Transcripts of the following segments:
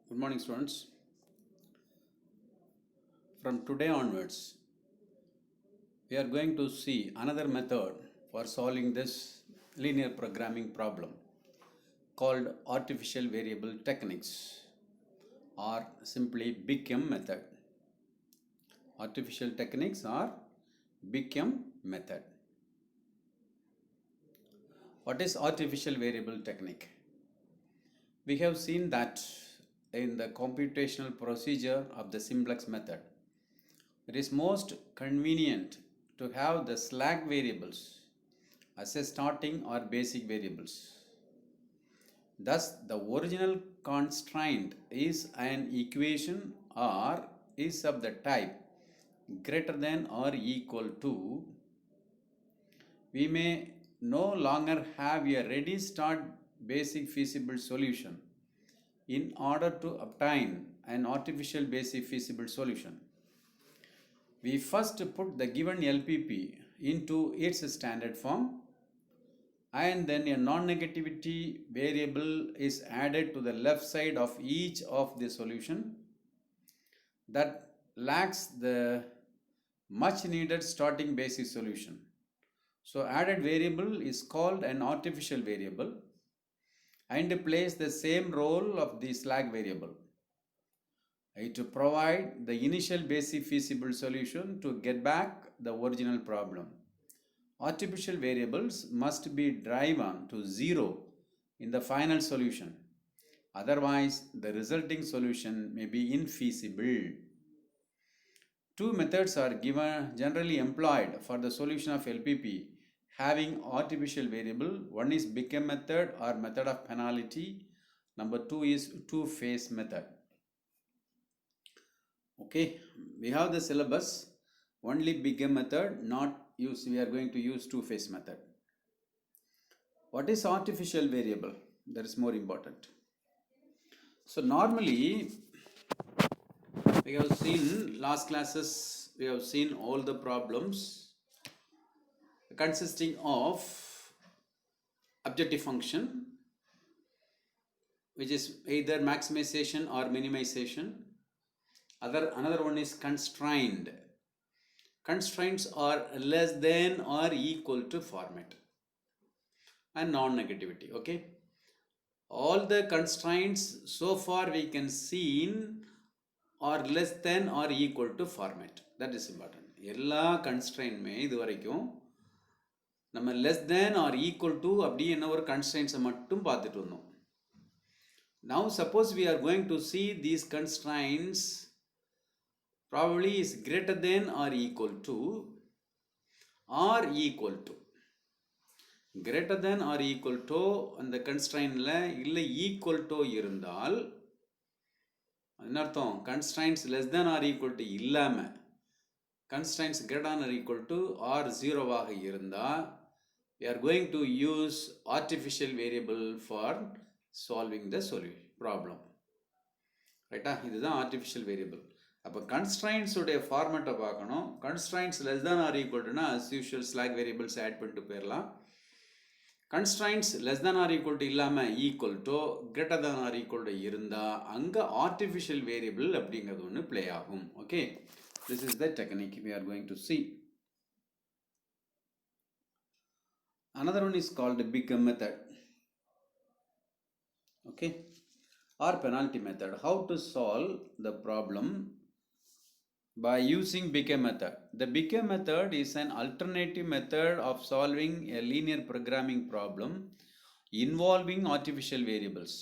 Good morning, students. From today onwards, we are going to see another method for solving this linear programming problem called artificial variable techniques or simply Big M method. Artificial techniques or Big M method. What is artificial variable technique? We have seen that in the computational procedure of the simplex method, it is most convenient to have the slack variables as a starting or basic variables. Thus, the original constraint is an equation or is of the type greater than or equal to. We may no longer have a ready start basic feasible solution in order to obtain an artificial basic feasible solution. We first put the given LPP into its standard form, and then a non-negativity variable is added to the left side of each of the solution that lacks the much needed starting basic solution. So added variable is called an artificial variable and plays the same role of the slack variable. To provide the initial basic feasible solution to get back the original problem. Artificial variables must be driven to zero in the final solution. Otherwise, the resulting solution may be infeasible. Two methods are generally employed for the solution of LPP having artificial variable. One is Big M method or method of penalty. Number two is two-phase method. Okay, we have the syllabus. Only Big M method, we are going to use two-phase method. What is artificial variable? That is more important. So normally, we have seen last classes, we have seen all the problems consisting of objective function, which is either maximization or minimization. Another one is constrained. Constraints are less than or equal to format and non-negativity. Okay, all the constraints so far we can see are less than or equal to format. That is important. எல்லா constraint இது வரைக்கும் நம்ம less than or equal to அப்படி என்ன ஒரு constraints மட்டும் பார்த்துட்டு வந்தோம். Now suppose we are going to see these constraints probably is greater than or equal to or equal to. Greater than or equal to அந்த constraintல இல்லை equal to இருந்தால் என்ன அர்த்தம்? Constraints less than or equal to இல்லாம constraints greater than or equal to or 0 ஆக இருந்தால் we are going to use artificial variable for solving the problem. ரைட்டா? இதுதான் artificial variable. அப்போ constraints உடைய ஃபார்மேட்டை பார்க்கணும். Constraints less than or equal to as usual slack variables add பண்ணிட்டு போயிடலாம். Constraints less than or equal to இல்லாமல் equal to greater than or equal to இருந்தால் அங்கே artificial variable அப்படிங்கிறது ஒன்று play ஆகும். Okay, this is the technique we are going to see. Another one is called the Big M method. Okay, or penalty method. How to solve the problem by using Big M method. The Big M method is an alternative method of solving a linear programming problem involving artificial variables.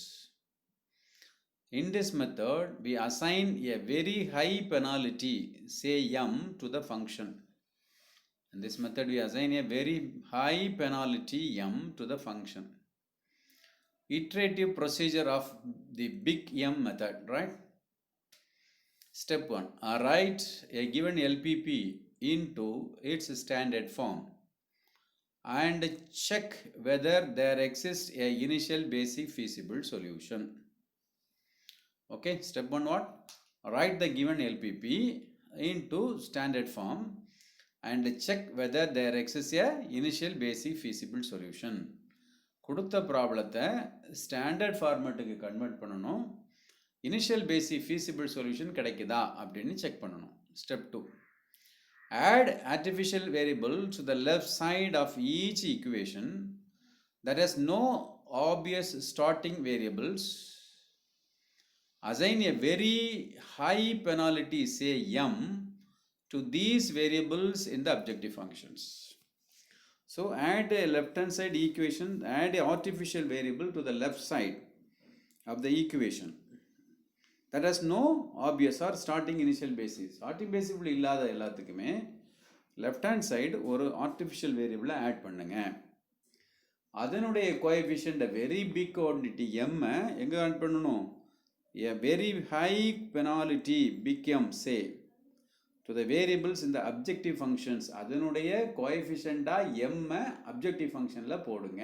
In this method, we assign a very high penalty, say m, to the function. In this method, we assign a very high penalty m to the function. Iterative procedure of the Big M method, right? Step 1. Write a given LPP into its standard form and check whether there exists a initial basic feasible solution. Okay, step 1 what? Write the given LPP into standard form and check whether there exists a initial basic feasible solution. கொடுத்த ப்ராப்ளத்தை standard ஃபார்மேட்டுக்கு convert பண்ணணும். Initial பேசிக் feasible solution கிடைக்குதா அப்படின்னு check பண்ணணும். Step 2, add artificial variable to the left side of each equation that has no obvious starting variables. Assign a very high penalty, say m, to these variables in the objective functions. So add a left hand side equation, add a artificial variable to the left side of the equation that has no obvious or starting initial basis. Starting basis இல்லாத எல்லாத்துக்குமே left hand side ஒரு artificial variable add பண்ணுங்க. அதனுடைய coefficient very big quantity m எங்க add பண்ணணும்? A very high penalty big M, say, to the variables in the objective functions. அதனுடைய coefficient m objective functionல போடுங்க.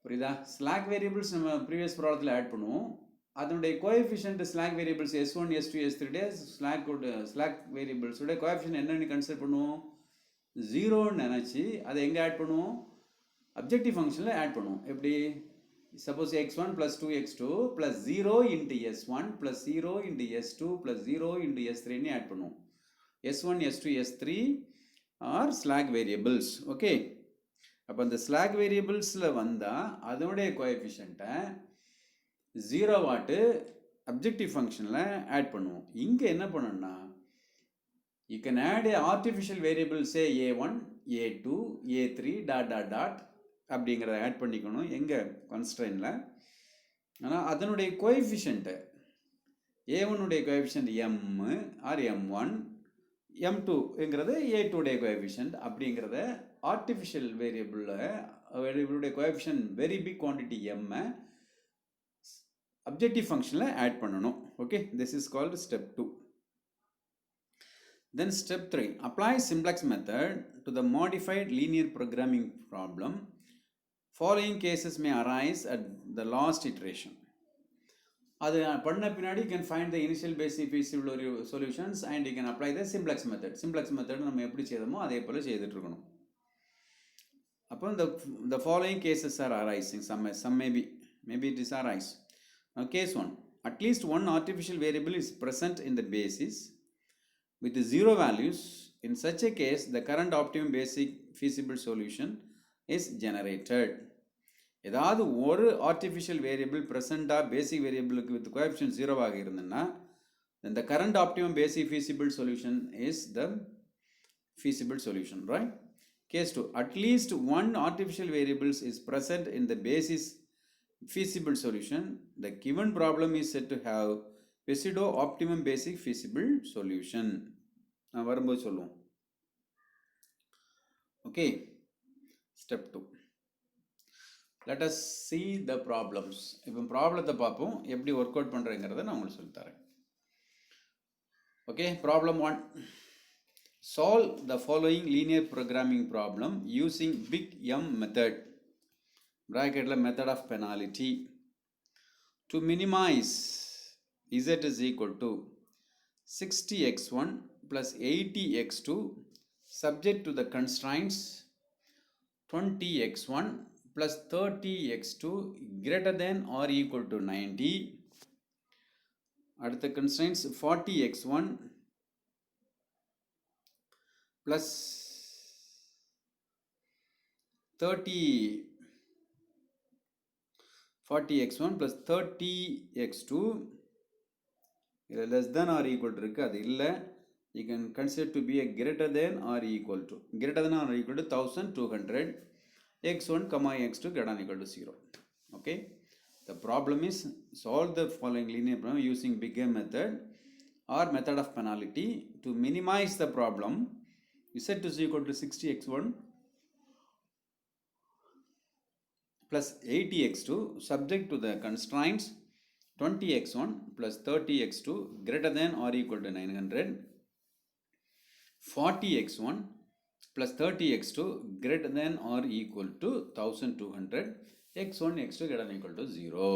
புரியுதா? slack variables நம்ம previous ப்ராப்ளத்தில் ஆட் பண்ணுவோம். அதனுடைய coefficient slack variables s1 s2 s3 days slack variables உடைய coefficient என்னன்னு consider பண்ணுவோம்? 0 நினைச்சு அதை எங்க ஆட் பண்ணுவோம்? objective functionல ஆட் பண்ணுவோம். எப்படி? Suppose x1 plus 2x2 plus 0 into s1 plus 0 into s2 plus 0 into s3 ன்னு ஆட் பண்ணுவோம். s1 s2 s3 are slack variables. Okay, அப்போ அந்த slack variablesல வந்தா அதனுடைய கோஎஃபிஷியன்ட்டை 0 வாட்டு அப்ஜெக்டிவ் ஃபங்க்ஷனில் ஆட் பண்ணுவோம். இங்கே என்ன பண்ணணும்னா you can add a artificial variable, say a1 a2 a3 dot dot dot அப்படிங்கிறத ஆட் பண்ணிக்கணும் எங்கே கான்ஸ்ட்ரெயினில். ஆனால் அதனுடைய கோஎஃபிஷியன்ட்டு a1உடைய கோஎஃபிஷியன்ட் m ஆர் m1 m2ங்கிறது a2உடைய கோஎஃபிஷியன்ட் அப்படிங்கிறத ஆர்டிஃபிஷியல் வேரியபிளுடைய coefficient very big quantity m objective ஃபங்க்ஷனில் ஆட் பண்ணணும். Okay, this is called step 2. Then step 3, apply simplex method to the modified linear programming problem. Following cases may arise at the last iteration. அது பண்ண பின்னாடி you can find the initial basic feasible solutions and you can apply the simplex method. Simplex method நம்ம எப்படி செய்தோமோ அதே போல செய்துட்டு இருக்கணும். அப்போ the following cases are arising. Some maybe it is arise. Now case 1, at least one artificial variable is present in the basis with 0 values. In such a case, the current optimum basic feasible solution is generated. ஏதாவது ஒரு artificial variable present basic variable with coefficient 0 ஆக இருந்ததுன்னா then the current optimum basic feasible solution is the feasible solution, right? Case 2, at least one artificial variable is present in the basis feasible solution. The given problem is said to have pseudo optimum basic feasible solution. நான் வரும்போது சொல்லுவோம். Okay, step 2, let us see the problems. இப்போ ப்ராப்ளத்தை பார்ப்போம், எப்படி work out பண்ணுறேங்கிறத நான் உங்களுக்கு சொல்லித்தரேன். Okay, problem 1, solve the following linear programming problem using big M method, bracketல method of penalty, to minimize z is equal to 60x1 plus 80x2 subject to the constraints 20x1 plus 30x2 greater than or equal to 90. அடுத்த constraints 40x1 plus 40x1 plus 30x2 இது less than or equal to இருக்கு, அது இல்லை. You can consider to be a greater than or equal to 1200 x1 comma x2 greater than or equal to 0. Okay, the problem is solve the following linear problem using big M method or method of penalty to minimize the problem. Z is equal to 60x1 plus 80x2 subject to the constraints 20x1 plus 30x2 greater than or equal to 900, 40x1 plus 30x2 greater than or equal to 1200, x1 x2 greater than or equal to 0.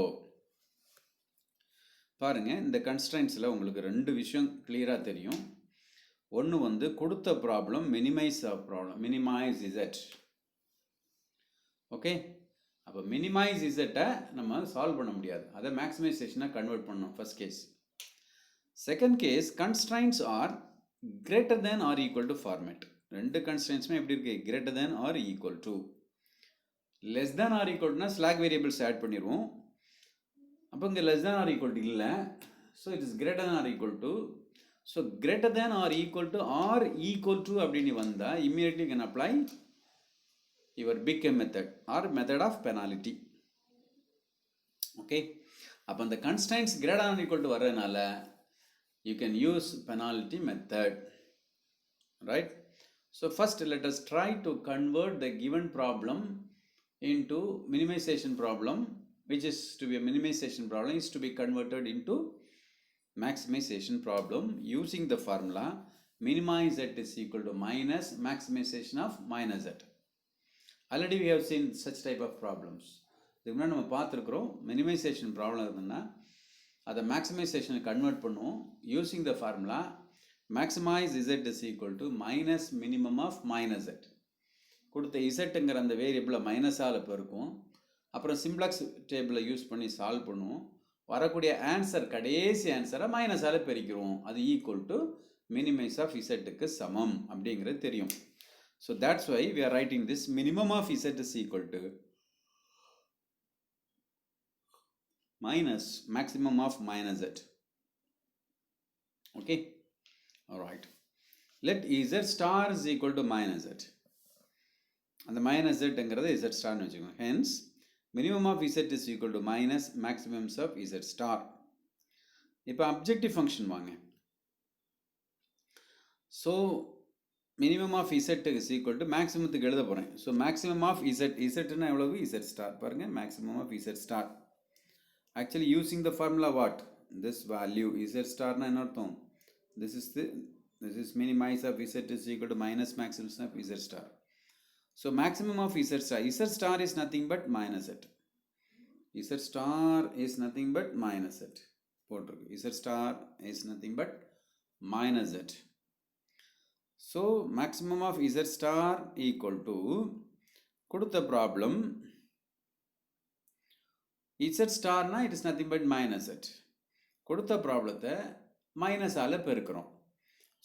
பாருங்க, இந்த கன்ஸ்ட்ரைன்ட்ஸில் உங்களுக்கு ரெண்டு விஷயம் கிளியராக தெரியும். ஒன்று வந்து கொடுத்த ப்ராப்ளம் மினிமைஸ் இசட். ஓகே, அப்போ மினிமைஸ் இசட்டை நம்ம சால்வ் பண்ண முடியாது, அதை மேக்ஸிமைசேஷனாக கன்வெர்ட் பண்ணணும் first case. Second case, constraints are greater than or equal to format. ரெண்டு கன்ஸ்ட்ரைன்ட்ஸுமே எப்படி இருக்கு? Greater than or equal to. Less than or ஈக்குவல்னா ஸ்லாக் வேரியபிள்ஸ் ஆட் பண்ணிடுவோம். அப்போ இங்கே less than or equal to இல்லை, so it is greater than or equal to. So greater than or equal to அப்படின்னு வந்தால் immediately can apply your big M method or method of penalty. Okay, அப்போ அந்த constraints greater than or equal to வரதுனால you can use penalty method, right? So first let us try to convert the given problem into minimization problem, which is to be a minimization problem is to be converted into maximization problem using the formula minimize z is equal to minus maximization of minus z. Already we have seen such type of problems. இதுக்கு முன்னாடி நம்ம பார்த்துருக்குறோம். Minimisation problem இருந்ததுன்னா அதை மேக்ஸிமைசேஷனை convert பண்ணுவோம் using the formula maximize Z is equal to minus minimum of minus z. கொடுத்த இசட்டுங்கிற அந்த வேரியபிளை மைனஸால் பெருக்கும். அப்புறம் சிம்ப்ளக்ஸ் டேபிளை யூஸ் பண்ணி சால்வ் பண்ணுவோம். வரக்கூடிய ஆன்சர் கடைசி ஆன்சரை மைனஸால் பெருக்கிறோம். அது ஈக்குவல் டு மினிமைஸ் ஆஃப் இசட்டுக்கு சமம் அப்படிங்கிறது தெரியும். So that's why we are writing this minimum of z is equal to minus maximum of minus z. Okay, all right, let z star is equal to minus z, and the minus z engiradhu z star nu vechukonga. Hence minimum of z is equal to minus maximums of z star. ipo objective function vaanga. So minimum of z is equal to maximum க்கு எழுத போறேன். So maximum of z னா எவ்வளவு? z star. பாருங்க, maximum of z star. Actually using the formula what? This value z star னா என்ன அர்த்தம்? This is minimize of z is equal to minus maximum of z star. So maximum of z star is nothing but minus z. Z star is nothing but minus z. போட்டிருக்கு. Z star is nothing but minus z. So maximum of z star equal to கொடுத்த problem z star னா it is nothing but minus z. கொடுத்த ப்ராப்ளத்தை மைனஸால் பெருக்கிறோம்.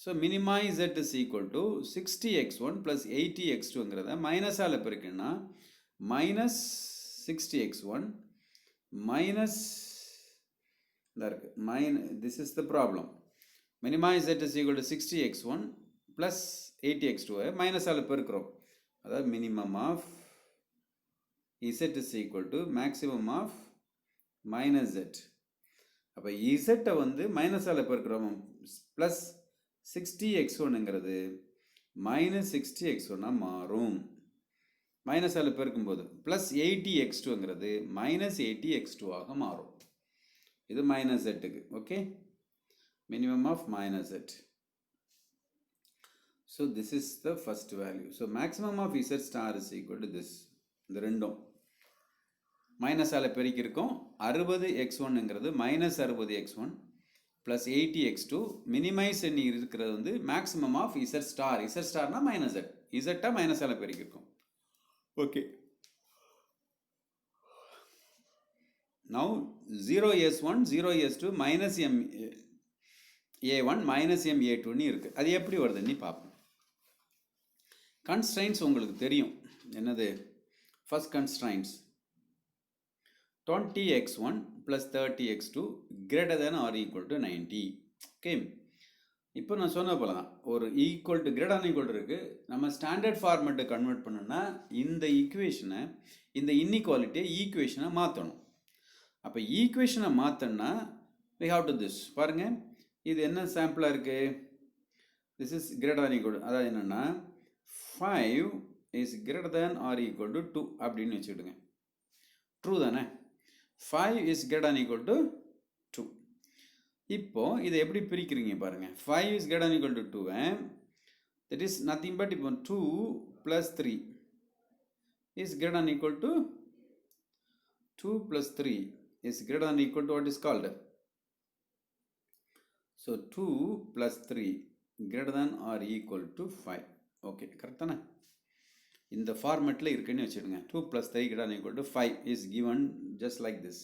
So minimize z is equal to 60x1 plus 80x2ங்கிறத மைனஸால் பெருக்கினா minus 60x1 minus this is the problem. Minimize z is equal to 60x1 plus 80x2 மைனஸால் பெருக்கிறோம். அதாவது minimum of z is equal to maximum of minus z. அப்போ z வந்து மைனஸால் பெருக்கிறோம். Plus 60x1ங்கிறது minus 60x1 மாறும். மைனஸால் பெருக்கும்போது plus 80x2ங்கிறது minus 80x2 ஆக மாறும். இது minus zக்கு. Okay, minimum of minus z. So this is the first value. So maximum of z star is equal to this. இந்த ரெண்டும் மைனஸால் பெருக்கியிருக்கோம். 60x1ங்கிறது minus 60x1 plus 80x2 minimize பண்ணி இருக்கிறது வந்து maximum of z star. z ஸ்டார்னா மைனஸ் z. z மைனஸால் பெருக்கியிருக்கோம். Okay, now 0s1 0s2 minus m a1 minus m a2ன்னு இருக்குது. அது எப்படி வருதுன்னு பார்ப்போம். கன்ஸ்ட்ரைன்ட்ஸ் உங்களுக்கு தெரியும். என்னது? First constraints 20x1 plus 30x2 greater than or equal to 90. ஓகே, இப்போ நான் சொன்ன போல தான் ஒரு equal to greater than equal இருக்கு. நம்ம ஸ்டாண்டர்ட் ஃபார்மேட்டை கன்வெர்ட் பண்ணணும்னா இந்த ஈக்குவேஷனை, இந்த இன்இக்வாலிட்டியை ஈக்குவேஷனை மாற்றணும். அப்போ ஈக்குவேஷனை மாற்றணும்னா we have to this. பாருங்க, இது என்ன சாம்பிளாக இருக்கு? this is greater than equal to, அதாவது என்னன்னா 5 is greater than or equal to 2 அப்படின்னு வச்சுக்கிடுங்க. ட்ரூ தானே? 5 is greater than equal to 2. இப்போ இதை எப்படி பிரிக்கிறீங்க பாருங்க. 5 is greater than equal to 2 that is nothing but இப்போ 2 plus 3 is greater than equal to 2 plus 3 is greater than equal to what is called. So 2 plus 3 greater than or equal to 5. Okay, correct தானே? இந்த ஃபார்மெட்டில் இருக்குன்னு வச்சுடுங்க. 2 + 3 ≥ 5 is given just like this.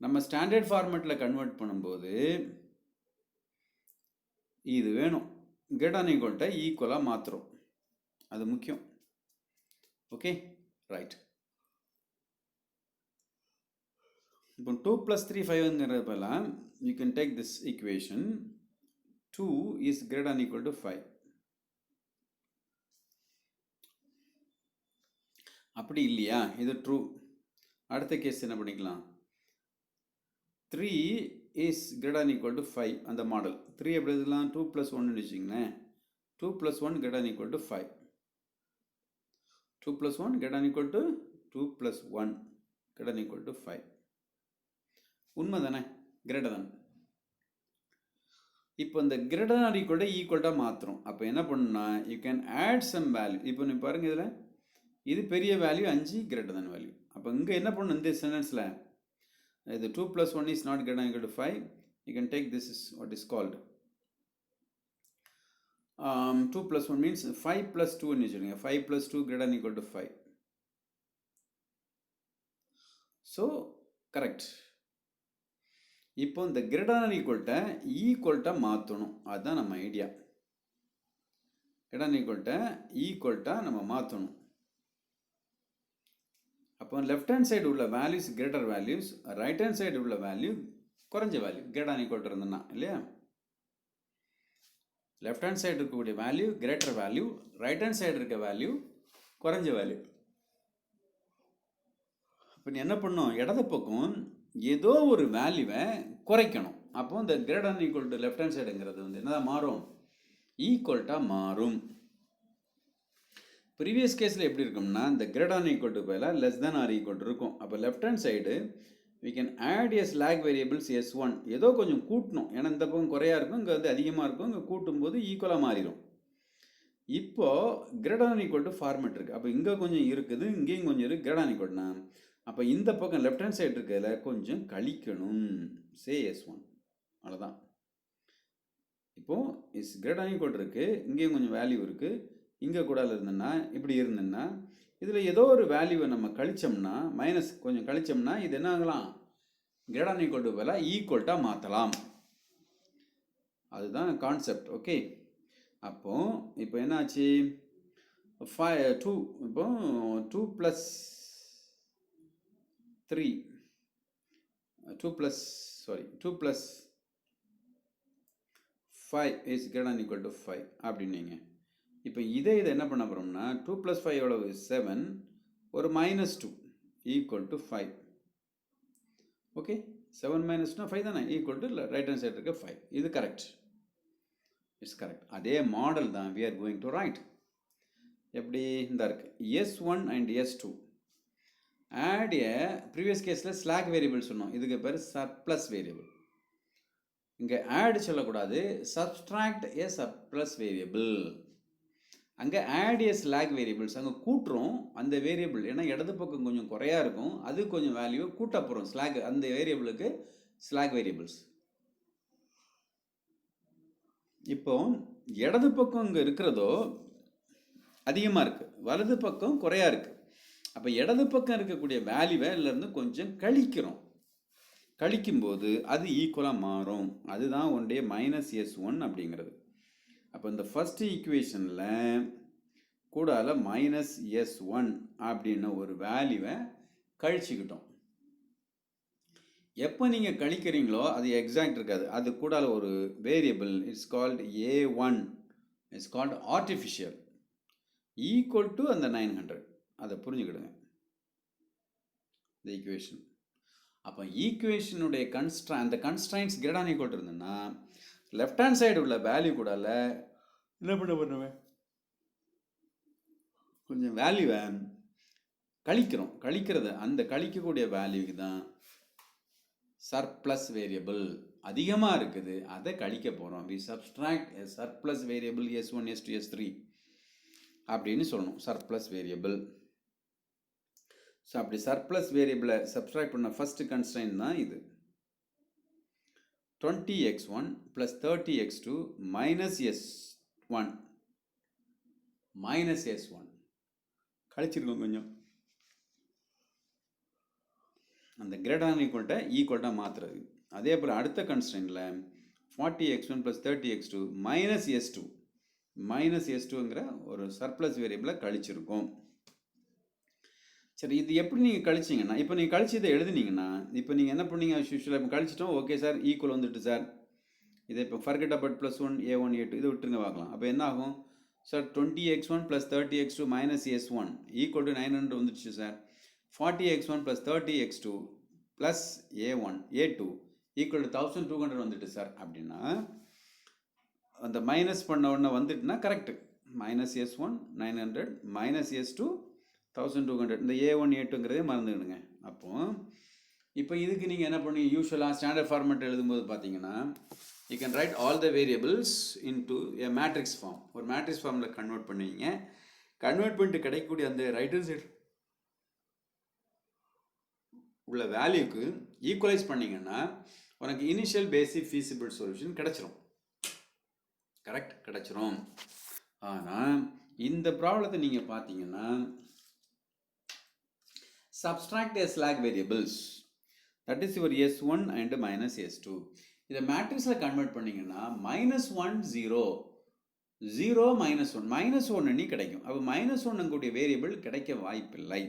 நம்ம standard ஃபார்மெட்டில் convert பண்ணும்போது இது வேணும், ≥ ஈக்குவலாக மாற்றுறோம், அது முக்கியம். Okay, right. இப்போ 2 + 3 5ங்கிறப்பெல்லாம் you can take this equation. 2 is ≥ 5. அப்படி இல்லையா, இது ட்ரூ. அடுத்த கேஸ் என்ன பண்ணிக்கலாம், 3 is ≥ 5. அந்த மாடல் 3 எப்படி எழுதலாம், 2 + 1 வச்சுங்களேன். 2 + 1 ≥ 5. 2 + 1 = 2 + 1 = 5. உண்மை தானே, கிரேட்டர் தான். இப்போ இந்த கிரேட்டர் ஈக்குவல்டாக மாற்றுறோம். அப்போ என்ன பண்ணுன்னா, you can add some value. இப்போ நீ பாருங்க, இதில் இது பெரிய வேல்யூ 5 greater வேல்யூ. அப்போ இங்கே என்ன பண்ணணும், இந்த சென்டென்ஸில் இது 2 + 1 is not greater = 5. You can take this is what is called 2 + 1 means 5 + 2 ன்னு வச்சுருங்க. 5 + 2 greater = 5. So correct. இப்போ இந்த கிரேட்டர் ஈக்குவல்ட்டாக மாற்றணும், அதுதான் நம்ம ஐடியா. கிரேட்டர் ஈக்குவல்ட்டாக நம்ம மாற்றணும். அப்போ லெஃப்ட் ஹேண்ட் சைடு உள்ள values greater values, right hand side உள்ள வேல்யூ குறைஞ்ச வேல்யூ கிரேட்டர் இருந்ததுன்னா இல்லையா. லெஃப்ட் ஹேண்ட் சைடு இருக்கக்கூடிய value greater value, right hand side இருக்க வேல்யூ குறைஞ்ச வேல்யூ. இப்போ நீ என்ன பண்ணும், இடது பக்கம் ஏதோ ஒரு வேல்யூவை குறைக்கணும். அப்போ இந்த கிரேட்டர் லெஃப்ட் ஹேண்ட் சைடுங்கிறது என்னதான் மாறும், ஈக்குவல்ட்டாக மாறும். ப்ரீவியஸ் கேஸில் எப்படி இருக்கும்னா, இந்த greater பதிலாக less than or equal இருக்கும். அப்போ left hand side we can add a slack variables s1. ஏதோ கொஞ்சம் கூட்டணும், ஏன்னா இந்த பக்கம் குறையா இருக்கும், இங்கே அதிகமாக இருக்கும், இங்கே கூட்டும்போது ஈக்குவலாக மாறிடும். இப்போ greater ஃபார்மெட் இருக்குது. அப்போ இங்கே கொஞ்சம் இருக்குது, இங்கேயும் கொஞ்சம் இருக்குது, greater அப்போ இந்த பக்கம் லெஃப்ட் ஹேண்ட் சைடு இருக்கிறதுல கொஞ்சம் கழிக்கணும், சே s1. அவ்வளோதான். இப்போது இஸ் greater இருக்குது, இங்கேயும் கொஞ்சம் வேல்யூ இருக்குது, இங்கே கூட இருந்ததுன்னா இப்படி இருந்ததுன்னா இதில் ஏதோ ஒரு வேல்யூவை நம்ம கழிச்சோம்னா, மைனஸ் கொஞ்சம் கழிச்சோம்னா இது என்ன ஆகலாம், greater பதிலாக ஈக்குவல்ட்டாக மாற்றலாம். அதுதான் கான்செப்ட். ஓகே, அப்போ இப்போ என்னாச்சு, 2 இப்போ 2 + 3 2 + 5 is greater = 5 அப்படின்னீங்க. இப்போ இதை என்ன பண்ண போகிறோம்னா, 2 + 5 எவ்வளவு, 7, ஒரு -2 = 5. ஓகே, 7 - 2 5 தானே, = ரைட் ஹேண்ட் சைடு இருக்க 5. இது கரெக்ட், இட்ஸ் கரெக்ட். அதே மாடல் தான் we are going to write. எப்படி இந்த இருக்கு, s1 and s2 add a previous கேஸில் ஸ்லாக் வேரியபிள் சொன்னோம், இதுக்கு பேர் சர்ப்ளஸ் வேரியபிள். இங்கே ஆட் சொல்லக்கூடாது, சப்ஸ்ட்ராக்ட் ஏ சர்ப்ளஸ் வேரியபிள். அங்கே ஆட் ஏ ஸ்லாக் வேரியபிள்ஸ், அங்கே கூட்டுறோம் அந்த வேரியபிள், ஏன்னா இடது பக்கம் கொஞ்சம் குறையா இருக்கும், அது கொஞ்சம் வேல்யூ கூட்ட போகிறோம், ஸ்லாக் அந்த வேரியபிளுக்கு ஸ்லாக் வேரியபிள்ஸ். இப்போ இடது பக்கம் இங்கே இருக்கிறதோ அதிகமாக இருக்குது, வலது பக்கம் குறையா இருக்குது. அப்போ இடது பக்கம் இருக்கக்கூடிய வேல்யூவை இருந்து கொஞ்சம் கழிக்கிறோம், கழிக்கும்போது அது ஈக்குவலாக மாறும். அதுதான் ஒன்டே -s1 அப்படிங்கிறது. அப்போ இந்த ஃபர்ஸ்ட் ஈக்குவேஷனில் கூடால -s1 அப்படின்னு ஒரு வேல்யூவை கழிச்சுக்கிட்டோம். எப்போ நீங்கள் கழிக்கிறீங்களோ அது எக்ஸாக்ட் இருக்காது, அது கூடால ஒரு variable it's called a1, it's called artificial, equal to அந்த 900. அதை புரிஞ்சுக்கிடுங்க இந்த ஈக்குவேஷன். அப்போ ஈக்குவேஷனுடைய அந்த கன்ஸ்ட்ரைன்ஸ் greater இருந்ததுன்னா லெஃப்ட் ஹேண்ட் சைடு உள்ள வேல்யூ கூடால என்ன பண்ணுவேன், கொஞ்சம் வேல்யூவை கழிக்கிறோம். கழிக்கிறது அந்த கழிக்கக்கூடிய வேல்யூக்கு தான் சர்ப்ளஸ் வேரியபிள். அதிகமாக இருக்குது, அதை கழிக்க போகிறோம். We subtract surplus variable s1 s2 s3 அப்படின்னு சொல்லணும், சர்ப்ளஸ் வேரியபிள். ஸோ அப்படி சர்ப்ளஸ் வேரியபிளை சப்ஸ்ட்ராக்ட் பண்ண ஃபர்ஸ்ட் கன்ஸ்ட்ரைன் தான் இது. 20x1 + 30x2 - s1 -s1. கழிச்சிருக்கோம் கொஞ்சம். அந்த கிரேட்டர் than ஈக்குவல்ட்டாக மாற்றுறது. அதே போல் அடுத்த கன்ஸ்ட்ரெயினில் 40x1 + 30x2 -s2 -s2ங்கிற ஒரு சர்ப்ளஸ் வேரியபிளை கழிச்சிருக்கோம். சரி, இது எப்படி நீங்கள் கழிச்சிங்கன்னா, இப்போ நீங்கள் கழிச்சு இதை எழுதுனீங்கன்னா, இப்போ நீங்கள் என்ன பண்ணீங்க யூஸ்வலாக இப்போ கழிச்சிட்டோம். ஓகே சார், ஈக்குவல் வந்துட்டு சார். இதை இப்போ ஃபர்கெட் அபவுட் +1 a1 a2 இதை விட்டுருங்க பார்க்கலாம். அப்போ என்ன ஆகும் சார்? 20x1 + 30x2 -s1 = 900 வந்துடுச்சு sir. 40x1 + 30x2 + a1 a2 = 1200 வந்துட்டு சார். அப்படின்னா அந்த மைனஸ் பண்ண உடனே வந்துட்டுனா கரெக்டு. -s1 900 -s2 1200. இந்த a1 a2ங்கிறதே மறந்துடுங்க. அப்போ இப்போ இதுக்கு நீங்கள் என்ன பண்ணி யூஸ்வலாக ஸ்டாண்டர்ட் ஃபார்மேட் எழுதும்போது பார்த்தீங்கன்னா, you can write all the variables into a matrix form. ஒரு மேட்ரிக்ஸ் ஃபார்மில் கன்வெர்ட் பண்ணுவீங்க. கன்வெர்ட் பண்ணிட்டு கிடைக்கக்கூடிய அந்த ரைட் ஹேண்ட் சைடு உள்ள வேல்யூக்கு ஈக்குவலைஸ் பண்ணிங்கன்னா உனக்கு இனிஷியல் பேசிக் ஃபீஸிபிள் சொல்யூஷன் கிடச்சிரும். கரெக்ட், கிடச்சிரும். ஆனால் இந்த ப்ராப்ளத்தை நீங்கள் பார்த்தீங்கன்னா, subtract a slack variables, that is your s1 and -s2. இதை மேட்ரிக்ஸில் கன்வெர்ட் பண்ணிங்கன்னா -1 0 0 -1 -1 அணி கிடைக்கும். அப்போ -1 கூடிய வேரியபிள் கிடைக்க வாய்ப்பில்லை.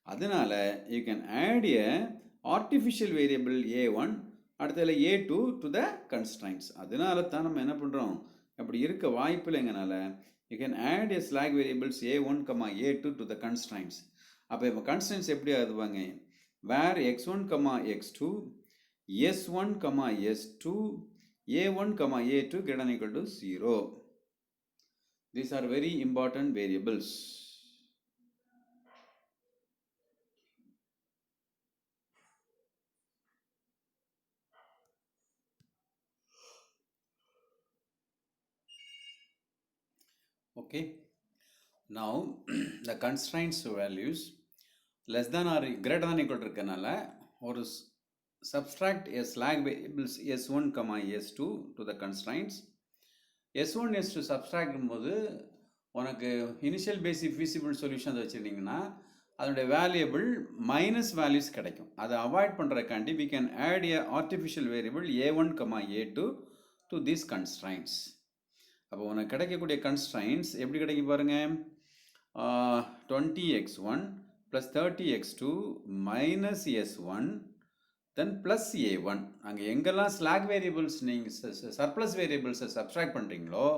அதனால you can add a artificial variable a1 அடுத்ததில் a2 to the constraints. அதனால தான் நம்ம என்ன பண்ணுறோம், அப்படி இருக்க வாய்ப்பில்லைங்கனால you can add a slack variables a1, a2 to the constraints. அப்போ இப்போ constraints எப்படி ஆகுதுவாங்க, where x1, x2, s1, s2, a1, a2 greater than equal to 0. These are very important variables. Okay, now the constraints values less than or greater than equal இருக்கனால ஒரு subtract a slack variables s1, s2 to the constraints. s1 s2 subtract போது உனக்கு initial பேசிக் feasible solution அதை வச்சுருந்தீங்கன்னா அதனுடைய valuable minus values கிடைக்கும். அதை avoid பண்ணுறதுக்காண்டி we can add a artificial variable a1, a2 to these constraints. அப்போ உனக்கு கிடைக்கக்கூடிய கன்ஸ்ட்ரைன்ட்ஸ் எப்படி கிடைக்கும் பாருங்க, 20x1 + 30x2 -s1 தென் ப்ளஸ் a1. அங்கே எங்கெல்லாம் ஸ்லாக் வேரியபிள்ஸ் நீங்கள் சர்ப்ளஸ் வேரியபிள்ஸை சப்ஸ்ட்ராக்ட் பண்ணுறீங்களோ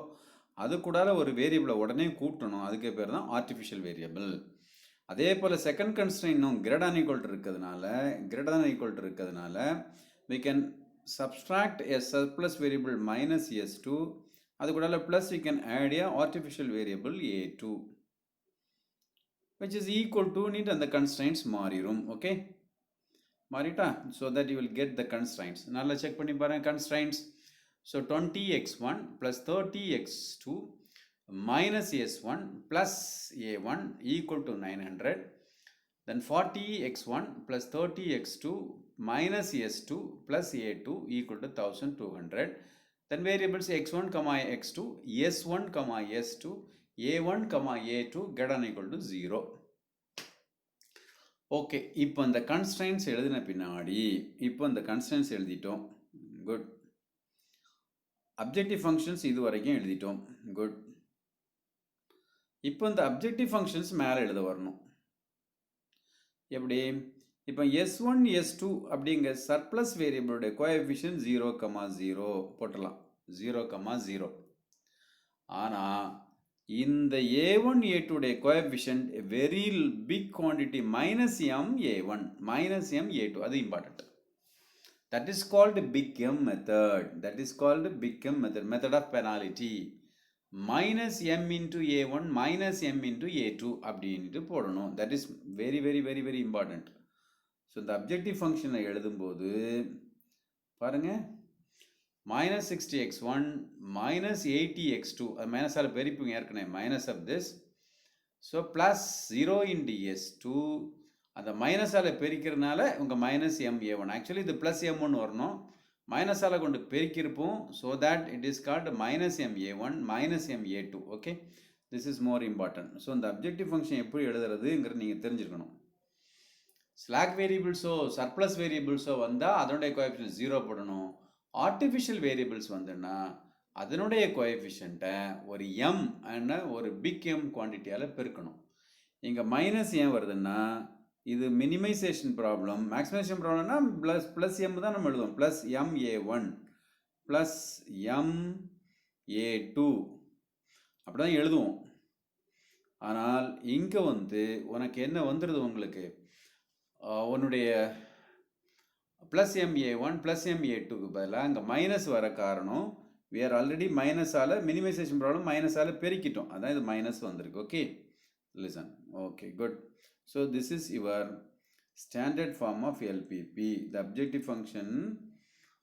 அது கூட ஒரு வேரியபிளை உடனே கூட்டணும். அதுக்கு பேர் தான் ஆர்டிஃபிஷியல் வேரியபிள். அதே போல் செகண்ட் கன்ஸ்ட்ரைன்ட்டும் greater than equal இருக்கிறதுனால we can subtract a surplus variable -s2, அது கூட plus we can add a artificial variable a2 which is equal to need and the constraints மாறிடும். ஓகே, மாறிட்டா? so that you will get the constraints. நல்லா check பண்ணி பாருங்க constraints. so 20x1 + 30x2 -s1 plus a1 equal to 900. then 40x1 + 30x2 -s2 plus a2 equal to 1200. then variables x1, x2, s1, s2, a1, a2 greater than equal to 0. Okay, இப்போ இந்த constraints எழுதின பின்னாடி இப்போ இந்த constraints எழுதிட்டோம். Good. Objective functions இது வரைக்கும் எழுதிட்டோம். குட். இப்போ இந்த அப்ஜெக்டிவ் ஃபங்க்ஷன்ஸ் மேலே எழுத வரணும். எப்படி? இப்போ s1 s2 அப்படிங்கிற சர்ப்ளஸ் வேரியபிளுடைய கோஎஃபிஷியன்ட் 0, 0 போட்டலாம். 0, 0. ஆனால் இந்த a1 a2 உடைய coefficient very big quantity -m a1 -m a2. அது important. that is called big M method. Method of penalty. -m into a1 -m into a2 அப்படின்ட்டு போடணும். that is very very very very important. So இந்த objective ஃபங்க்ஷனை எழுதும்போது பாருங்க, -60x1 -80x2 அது மைனஸால் பெருப்பிங்க ஏற்கனவே minus of this. So plus 0 into s2 அந்த மைனஸால் பெருக்கிறதுனால உங்கள் -m a1. ஆக்சுவலி இது ப்ளஸ் m1 வரணும், மைனஸால் கொண்டு பெருக்கியிருப்போம். So that it is called -m a1 -m a2. Okay, This is more important. So இந்த objective function எப்படி எழுதுறதுங்கிறது நீங்கள் தெரிஞ்சிருக்கணும். ஸ்லாக் வேரியபிள்ஸோ சர்ப்ளஸ் வேரியபிள்ஸோ வந்தால் அதனுடைய கோஎஃபிஷியன்ட் 0 போடணும். ஆர்டிஃபிஷியல் வேரியபிள்ஸ் வந்துன்னா அதனுடைய கோஎஃபிஷியண்ட்டை ஒரு எம் அண்ட் ஒரு பிக் எம் குவான்டிட்டியால் பெருக்கணும். இங்கே மைனஸ் ஏன் வருதுன்னா இது மினிமைசேஷன் ப்ராப்ளம். மேக்ஸிமைசேஷன் ப்ராப்ளம்னா ப்ளஸ் எம் தான் நம்ம எழுதுவோம். ப்ளஸ் MA1 ப்ளஸ் MA2 அப்படி தான் எழுதுவோம். ஆனால் இங்கே வந்து உனக்கு என்ன வந்துடுது, உங்களுக்கு உன்னுடைய ப்ளஸ் MA1 ப்ளஸ் MA2க்கு பதிலாக அங்கே மைனஸ் வர காரணம் we are already மைனஸால் மினிமைசேஷன் ப்ராப்ளம் மைனஸால் பெருக்கிட்டோம். அதான் இது மைனஸ் வந்திருக்கு. Okay, listen. Okay, good. So this is your standard form of LPP. The objective function,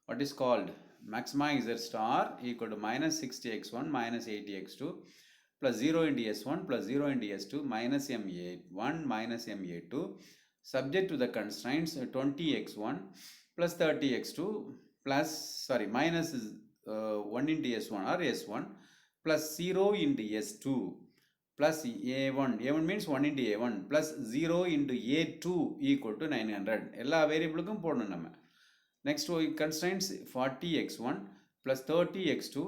what is called maximize z star equal to minus 60x1 minus 80x2 plus 0 into S1 plus 0 into S2 minus MA1 minus MA2 subject to the constraints 20x1 plus 30x2 plus minus 1 into S1 or S1 plus 0 into S2 plus A1 means 1 into A1 plus 0 into A2 equal to 900. எல்லா வேரியபிளுக்கும் போடணும் நம்ம. Next constraints 40x1 plus 30x2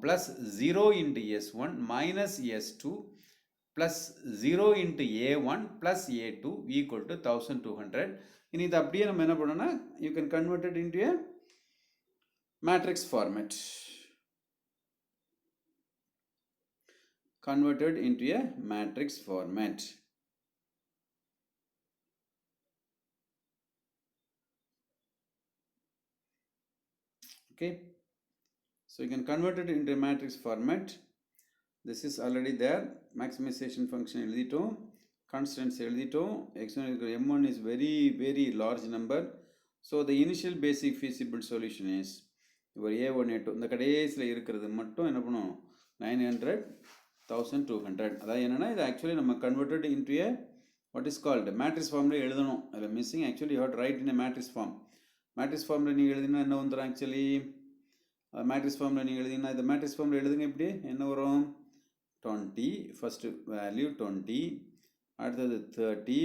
plus 0 into S1 minus S2 plus 0 into A1 plus A2 equal to 1200. இனி இது அப்படியே நம்ம என்ன பண்ணோம்னா you can convert it into a matrix format. Converted into a matrix format. Okay, so you can convert it into a matrix format. This is already there. Maximization function எழுதிட்டோம், constants எழுதிட்டோம். x1 m1 is very large number. So the initial basic feasible solution is your a1 a2. இந்த கடைசியில் இருக்கிறது மட்டும் என்ன பண்ணும் 900 1200. அதாவது என்னன்னா இது ஆக்சுவலி நம்ம converted into a what is called matrix formula எழுதணும். அதில் missing actually you have to write in a matrix form. Matrix ஃபார்மில் நீங்கள் எழுதினா என்ன வந்துடும்? ஆக்சுவலி மேட்ரிக்ஸ் ஃபார்மில் நீங்கள் எழுதினா இந்த மேட்ரிக்ஸ் ஃபார்மில் எழுதுங்க. இப்படி என்ன வரும்? 20 ஃபஸ்ட்டு வேல்யூ 20, அடுத்தது 30,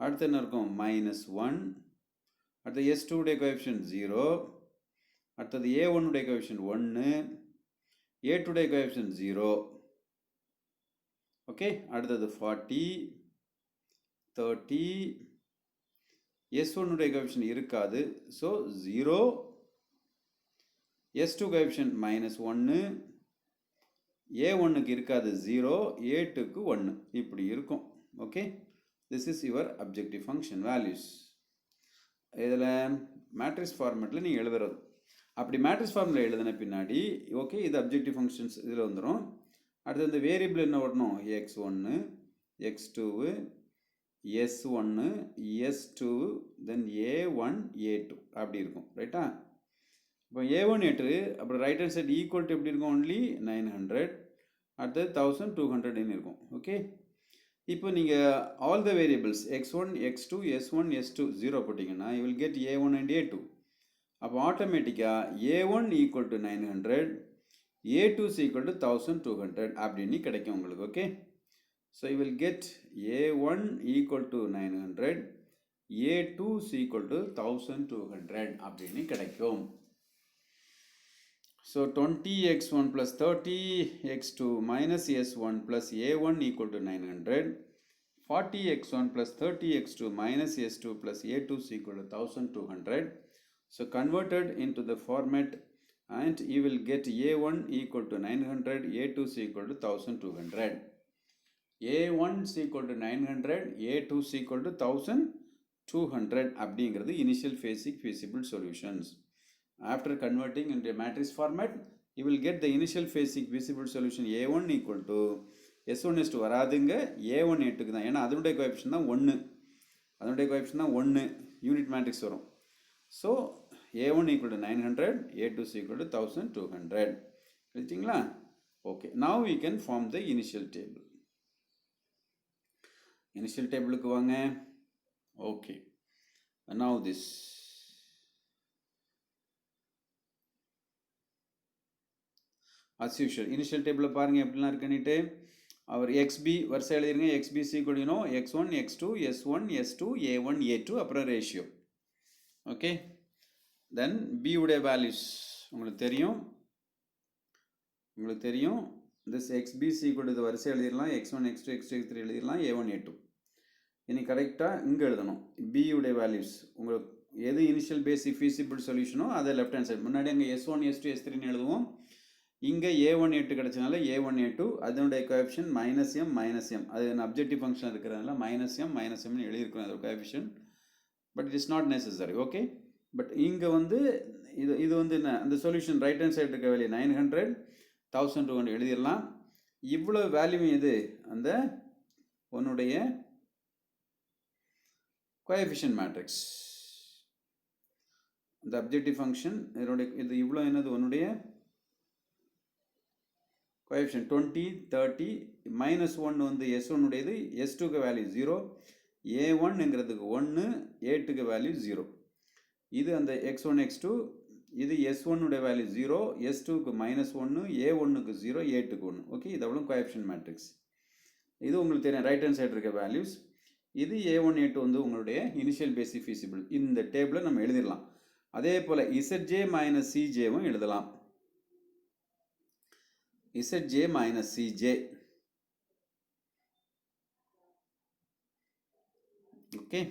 அடுத்து என்ன இருக்கும்? -1, அடுத்தது S2 உடைய கோஎஃபிஷியன்ட் 0, அடுத்தது A1 உடைய கோஎஃபிஷியன்ட் 1, A2 உடைய கோஎஃபிஷியன்ட் 0. ஓகே, அடுத்தது 40, 30, S1 உடைய கோஎஃபிஷியன்ட் இருக்காது. ஸோ 0, S2 கோஎஃபிஷியன்ட் -1, A1க்கு இருக்காது 0, A2க்கு 1 இப்படி இருக்கும். Okay, this is your objective function values. இதில் மேட்ரிக்ஸ் ஃபார்மேட்டில் நீங்கள் எழுதுறது. அப்படி மேட்ரிக்ஸ் ஃபார்மில் எழுதின பின்னாடி ஓகே இது அப்ஜெக்டிவ் ஃபங்க்ஷன்ஸ் இதில் வந்துடும். அடுத்து இந்த வேரியபிள் என்ன வரணும்? x1 x2 S1 S2 then A1 A2 அப்படி இருக்கும். ரைட்டா? இப்போ A1 A2 அப்புறம் right hand side equal to எப்படி இருக்கும்? ஒன்லி 900, அடுத்தது 1200 இருக்கும். ஓகே, இப்போ நீங்கள் all the variables x1 x2 S1 S2 0 போட்டிங்கன்னா you will get A1 and A2. அப்போ ஆட்டோமேட்டிக்காக A1 equal to 900, A2 is equal to 1200 அப்படின்னு கிடைக்கும் உங்களுக்கு. Okay, so you will get A1 equal to 900, A2 is equal to 1200 அப்படின்னு கிடைக்கும். So 20x1 plus 30x2 minus S1 plus A1 equal to 900, 40x1 plus 30x2 minus S2 plus A2 is equal to 1200. So converted into the format and you will get A1 equal to 900, A2 is equal to 1200. A1 is equal to 900, A2 is equal to 1200 அப்படிங்கிறது initial basic feasible solutions. After converting into a matrix format, you will get the initial basic feasible solution A1 equal to S1 S2 வராதுங்க, A1 A2க்கு தான். ஏன்னா அதனுடைய கோஎஃபிஷியன்ட் தான் 1, அதனுடைய கோஎஃபிஷியன்ட் தான் 1 யூனிட் மேட்ரிக்ஸ் வரும். So A1 equal to 900, A2 is equal to 1200. எழுதிங்களா? Okay, now we can form the initial table. Initial table வாங்க. Okay, now this as usual initial table பாருங்க எப்படிலாம் இருக்குன்னுட்டு அவர் xb வரிசை எழுதிருங்க xb is equal to x1 x2 s1 s2 a1 a2 அப்புறம் ratio okay then b உடைய values உங்களுக்கு தெரியும் this xb is equal to இது வரிசை எழுதிடலாம் x1 x2 x2 x3 எழுதிடலாம் a1 a2 இனி கரெக்டாக இங்கே எழுதணும் b உடைய வேல்யூஸ் உங்களுக்கு எது இனிஷியல் பேசிக் ஃபீசிபிள் சொல்யூஷனோ அதை லெஃப்ட் ஹேண்ட் சைடு முன்னாடி அங்கே s1 s2 s3ன்னு எழுதுவோம் இங்கே a1 a2 கிடச்சனால a1 a2 அதனுடைய கோஎஃபிஷியன்ட் -m அது அப்ஜெக்டிவ் ஃபங்க்ஷன் இருக்கிறதுனால -m எழுதியிருக்கோம் அதோட coefficient but it is not necessary okay but இங்கே வந்து இது வந்து என்ன அந்த சொல்யூஷன் ரைட் ஹேண்ட் சைடு இருக்க வேல்யூ 900 1200 எழுதிடலாம் இவ்வளோ வேல்யூ எது அந்த உன்னுடைய கோஎஃபிஷியன்ட் மேட்ரிக்ஸ் இந்த அப்ஜெக்டிவ் ஃபங்க்ஷன் இது இவ்வளோ என்னது உன்னுடைய கோஎஃபிஷியன்ட் 20 30 -1 வந்து s1 உடையது s2க்கு வேல்யூ 0 a1ங்கிறதுக்கு 1 a2க்கு வேல்யூ 0 இது அந்த x1 x2 இது s1 உடைய வேல்யூ 0 s2க்கு -1 a1க்கு 0 a2க்கு 1 ஓகே இது அவ்வளோ கோஎஃபிஷியன்ட் மேட்ரிக்ஸ் இது உங்களுக்கு தெரியும் ரைட் ஹேண்ட் சைடு இருக்க வேல்யூஸ் இது a1 a2 வந்து உங்களுடைய இனிஷியல் பேசிக் ஃபீசிபிள் இந்த டேபிளை நம்ம எழுதிடலாம் அதே போல் zj - cjவும் எழுதலாம் zj - cj okay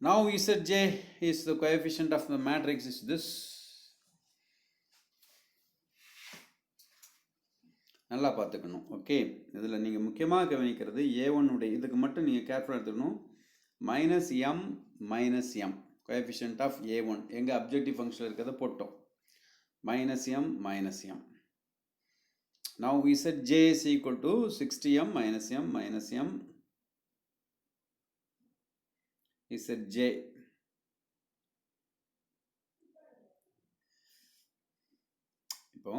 now zj is the coefficient of the matrix is this நல்லா பார்த்துக்கணும் ஓகே இதில் நீங்கள் முக்கியமாக கவனிக்கிறது a1 உடைய இதுக்கு மட்டும் நீங்கள் கேர்ஃபுல்லாக எடுத்துக்கணும் -m கோஎஃபிஷியன்ட் ஆஃப் a1 எங்கள் அப்ஜெக்டிவ் ஃபங்க்ஷனில் இருக்கிறத போட்டோம் -m now zj is equal to 60m -m zj இப்போ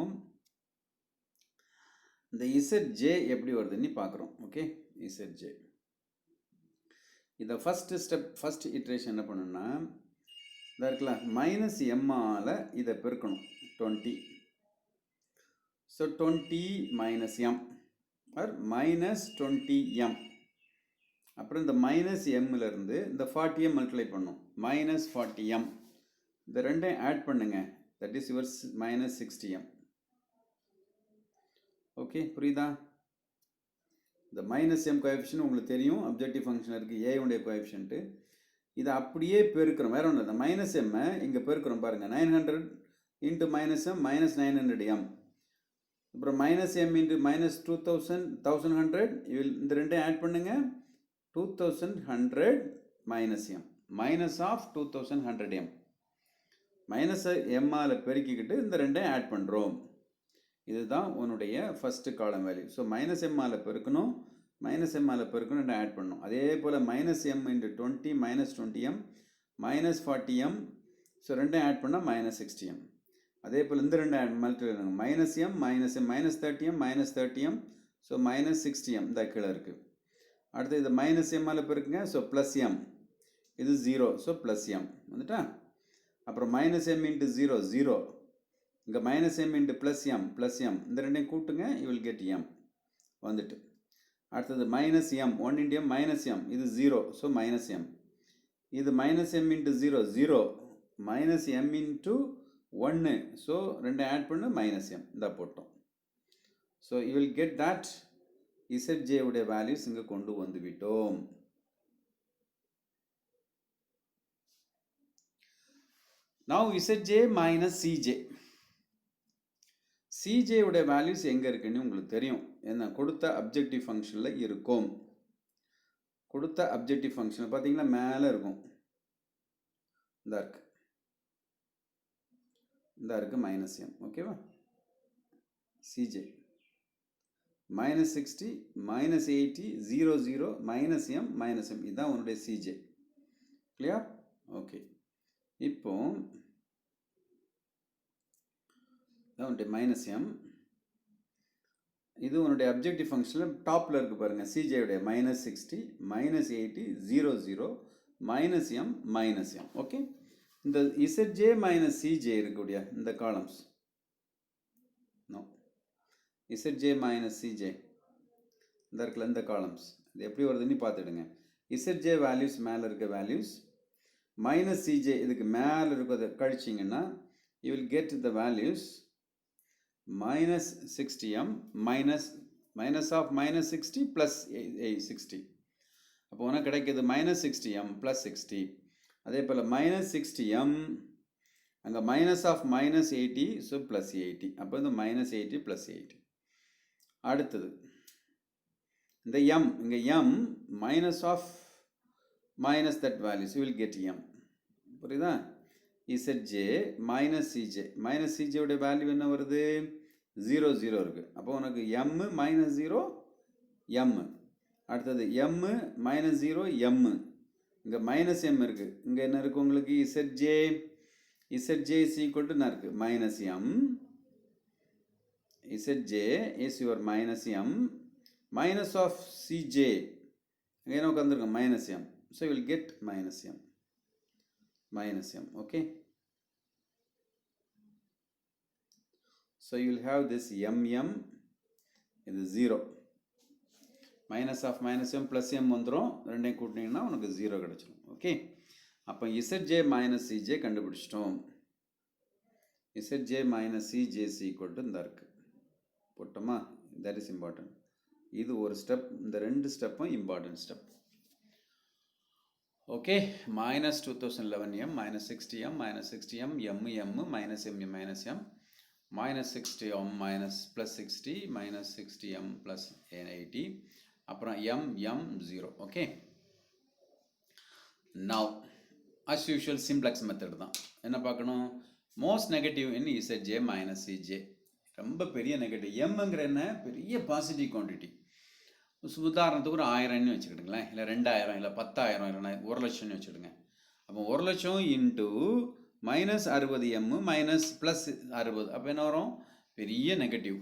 இந்த zj எப்படி வருதுன்னு பார்க்குறோம் ஓகே zj இதை ஃபர்ஸ்ட் இட்ரேஷன் என்ன பண்ணணும்னா இதாக இருக்குல்ல -m இதை பெருக்கணும் 20 ஸோ 20 - m ஆர் -20m அப்புறம் இந்த -mலேருந்து இந்த 40m மல்டிப்ளை பண்ணும் -40m இந்த ரெண்டையும் ஆட் பண்ணுங்க that is your -60m okay புரியுதா இந்த -m கோஎஃபிஷியன்ட் உங்களுக்கு தெரியும் அப்ஜெக்டிவ் ஃபங்க்ஷன் இருக்குது a உடைய கோஎஃபிஷியன்ட்டு இதை அப்படியே பெருக்கிறோம் வேற ஒன்று இந்த -m இங்கே பெருக்கிறோம் பாருங்கள் 900 × -m -900m அப்புறம் -m × -2000 1100 இந்த ரெண்டையும் ஆட் பண்ணுங்க 2100 -m -2100m -m பெருக்கிக்கிட்டு இந்த ரெண்டையும் ஆட் பண்ணுறோம் இதுதான் உன்னுடைய first column value so -m பெருக்கணும் -m பெருக்கணும் ஆட் பண்ணணும் அதே போல் -m × 20 -20m -40m ஸோ ரெண்டையும் ஆட் பண்ணால் -60m அதே போல் இந்த ரெண்டு multiply -m -30m -30m so -60m இந்த கீழே இருக்குது அடுத்து இது -m பெருக்குங்க ஸோ +m இது 0 ஸோ +m வந்துட்டா அப்புறம் -m × 0 0 இங்கே -m × +m இந்த ரெண்டையும் கூட்டுங்க யூ வில் கெட் m வந்துட்டு அடுத்தது -m 1 × m -m இது 0 ஸோ -m இது -m × 0 0 -m × 1 ஸோ ரெண்டு ஆட் பண்ணு -m இந்த போட்டோம் so you will get that zj உடைய வேல்யூஸ் இங்கே கொண்டு வந்து விட்டோம் now zj - cj cj உடைய வேல்யூஸ் எங்கே இருக்குன்னு உங்களுக்கு தெரியும் என்ன கொடுத்த அப்ஜெக்டிவ் ஃபங்க்ஷனில் இருக்கும் கொடுத்த அப்ஜெக்டிவ் ஃபங்க்ஷன் பார்த்தீங்கன்னா மேலே இருக்கும் இந்த இருக்கு -m ஓகேவா cj -60 -80 00 -m இதுதான் உன்னுடைய cj கிளியர் ஓகே இப்போ -m இது உன்னுடைய அப்ஜெக்டிவ் ஃபங்க்ஷனில் டாப்பில் இருக்குது பாருங்கள் cj உடைய -60 -80 00 -m -m ஓகே இந்த ZJ மைனஸ் CJ இருக்கக்கூடிய இந்த columns no ZJ minus CJ இந்த இருக்குல்ல இந்த காலம்ஸ் இது எப்படி வருதுன்னு பார்த்துடுங்க. ZJ வேல்யூஸ் மேலே இருக்க வேல்யூஸ் மைனஸ் CJ இதுக்கு மேலே இருக்கிறத கழிச்சிங்கன்னா you will get the values minus 60m minus of minus 60 plus 60. அப்போ உனக்கு கிடைக்கிது minus 60m plus 60. அதே போல் minus 60m அங்கே minus of minus 80 so plus 80. அப்போ இந்த minus 80 plus 80. அடுத்தது இந்த m இங்கே m minus of minus that values you will get m. புரியுதா? ZJ minus CJ minus CJ உடைய வேல்யூ என்ன வருது 0 0 இருக்கு. அப்போ உனக்கு m minus 0 m. அடுத்தது m minus 0 m. இங்கே minus m இருக்கு. இங்கே என்ன இருக்கு உங்களுக்கு ZJ is equal to என்ன இருக்கு minus m. ZJ is your minus m minus of CJ இங்கே என்ன உட்காந்துருக்கு minus m. So you will get minus m. Okay. So you will have this m இது 0 minus of minus m plus m வந்துரும் ரெண்டையும் கூட்டினீங்கன்னா உனக்கு 0 கிடைச்சிடும். Okay, அப்போ ZJ minus CJ கண்டுபிடிச்சிட்டோம். ZJ minus CJ is equal to இந்த இருக்கு போட்டோமா, that is important. இது ஒரு ஸ்டெப், இந்த ரெண்டு ஸ்டெப்பும் important step. Okay, minus 2011m minus 60m minus 60m m minus m minus m minus 60m minus plus 60 minus 60m plus 80 அப்புறம் m 0. Okay, now as usual simplex method தான். என்ன பார்க்கணும்? most negative in ZJ minus CJ. ரொம்ப பெரிய negative mங்கிற என்ன பெரிய positive quantity. உதாரணத்துக்கு ஒரு 1000ன்னு வச்சுக்கிட்டுங்களேன், இல்லை 2000 இல்லை 10,000 இல்லைன்னா 1,00,000 வச்சுக்கிடுங்க. அப்போ 1,00,000 into minus 60m minus plus 60, அப்போ என்ன வரும்? பெரிய நெகட்டிவ்.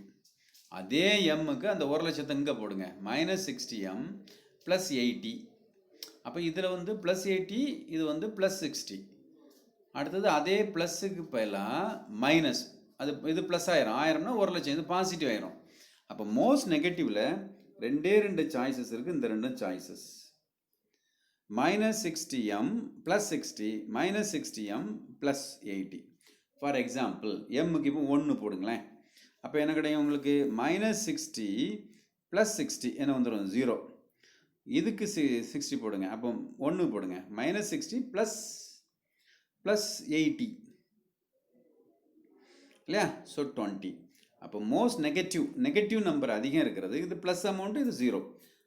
அதே mக்கு அந்த 1,00,000 இங்கே போடுங்க, minus 60m plus 80. அப்போ இதில் வந்து plus 80, இது வந்து plus 60. அடுத்தது அதே ப்ளஸ்ஸுக்கு பதிலாக மைனஸ், அது இது ப்ளஸ் ஆயிரும், 1000னா 1,00,000, இது பாசிட்டிவ் ஆயிரும். அப்போ மோஸ்ட் நெகட்டிவில் ரெண்டு சாய்ஸஸ் இருக்குது. இந்த ரெண்டும் choices minus 60m plus 60 minus 60m plus 80. For example mக்கு இப்போ 1 போடுங்களேன். அப்போ என்ன கிடைக்கும் உங்களுக்கு? minus 60 plus 60 என்ன வந்துடும்? 0. இதுக்கு 60 போடுங்க, அப்போ 1 போடுங்க, minus 60 plus 80 இல்லையா? ஸோ 20. அப்போ மோஸ்ட் நெகட்டிவ் நம்பர் அதிகம் இருக்கிறது, இது ப்ளஸ் அமௌண்ட், இது 0.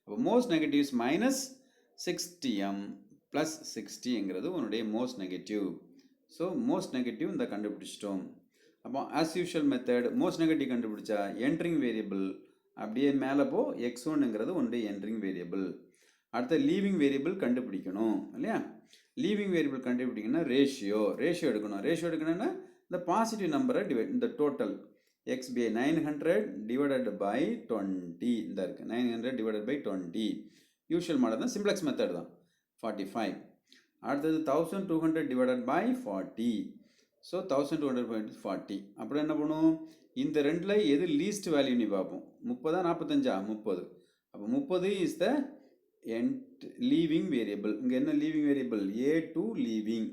அப்போ most negative is minus 60m plus 60ங்கிறது உன்னுடைய most negative. So most negative இந்த கண்டுபிடிச்சிட்டோம். அப்போ as usual method most negative கண்டுபிடிச்சா என்ட்ரிங் வேரியபிள் அப்படியே மேலே போ, x1ங்கிறது உன்னுடைய என்ட்ரிங் வேரியபிள். அடுத்த லீவிங் வேரியபிள் கண்டுபிடிக்கணும் இல்லையா? லீவிங் வேரியபிள் கண்டுபிடிக்கணும்னா ரேஷியோ எடுக்கணும்னா இந்த பாசிட்டிவ் நம்பரை டிவைட், இந்த டோட்டல் xb 900 divided by 20 இந்த இருக்கு, 900 divided by 20 யூஷுவல் மாடல் தான், சிம்ப்ளெக்ஸ் மெத்தட் தான், 45. அடுத்தது 1200 divided by 40. So 1200 by 40. அப்புறம் என்ன பண்ணுவோம்? இந்த ரெண்டில் எது லீஸ்ட் வேல்யூன்னு பார்ப்போம். 30 45 30. அப்போ 30 இஸ் த லீவிங் வேரியபிள். இங்கே என்ன leaving variable? A2 leaving.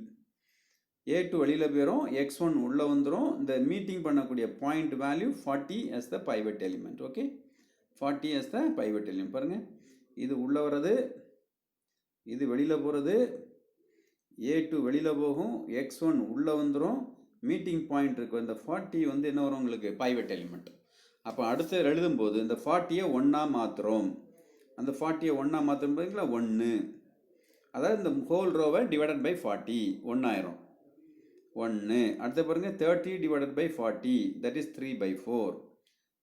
A2 வெளியில் போயிடும், x1 உள்ளே வந்துடும். இந்த மீட்டிங் பண்ணக்கூடிய point value 40 as the pivot element. Okay, 40 as the pivot element. பாருங்கள், இது உள்ளே வர்றது, இது வெளியில் போகிறது, A2 வெளியில் போகும், x1 உள்ளே வந்துடும், மீட்டிங் பாயிண்ட் இருக்கும். இந்த 40 வந்து என்ன வரும் உங்களுக்கு? Pivot element. அப்போ அடுத்து எழுதும்போது இந்த 40யை 1ஆ மாற்றுறோம். அந்த 40யை 1ஆ மாற்றுறோம் பார்த்தீங்களா? 1. அதாவது இந்த ஹோல் ரோவை டிவைடட் பை 40 1 ஆயிரும். 1. அடுத்து பாருங்க, 30 divided by 40, that is 3/4.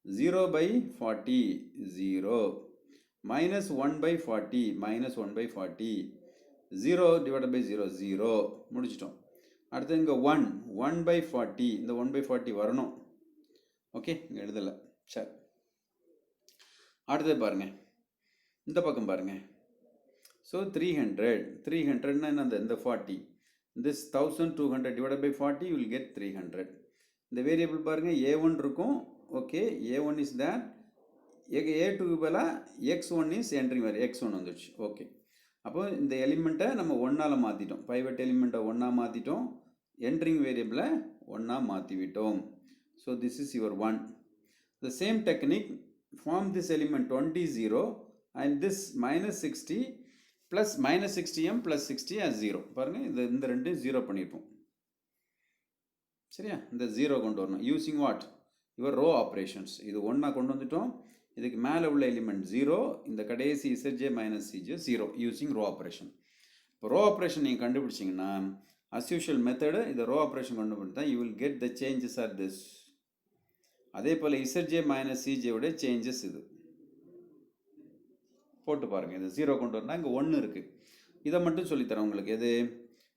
0 by 40 0. minus 1 by 40 minus 1 by 40. 0 divided by 0 0. முடிச்சிட்டோம். அடுத்து இங்கே 1 by 40, இந்த 1 by 40 வரணும். ஓகே, இங்கே எழுதலை. சரி, அடுத்தது பாருங்க, இந்த பக்கம் பாருங்க. ஸோ 300ன்னா என்ன? இந்த 40 this 1200 divided by 40, you will get 300. இந்த வேரியபிள் பாருங்க a1 இருக்கும். Okay, a1 is there. a2 பதிலா x1 is entering வேறு x1 வந்துடுச்சு. ஓகே, அப்போ இந்த எலிமெண்ட்டை நம்ம ஒன்றால் மாற்றிட்டோம். பைவட் எலிமெண்ட்டை ஒன்றா மாற்றிட்டோம். என்ட்ரிங் வேரியபிளை ஒன்றா மாற்றி விட்டோம். So this is your 1. The same technique, form this element 20 0 and this minus 60 plus minus 60m plus 60 as 0. பாருங்க இந்த ரெண்டு 0 பண்ணிருப்போம். சரியா? இந்த 0 கொண்டு வரணும். using what? your row operations. இது ஒன்றா கொண்டு வந்துட்டோம். இதுக்கு மேலே உள்ள எலிமெண்ட் 0, இந்த கடைசி zj minus cj 0 using row operation. இப்போ row operation நீங்கள் கண்டுபிடிச்சிங்கன்னா as usual method இந்த row operation கொண்டு வந்துட்டா you will get the changes are this. அதே போல் zj minus cj உடைய சேஞ்சஸ் இது போட்டு பாருங்கள். இது 0 கொண்டு வரணும். இங்கே 1 இருக்குது. இதை மட்டும் சொல்லித்தரேன் உங்களுக்கு. எது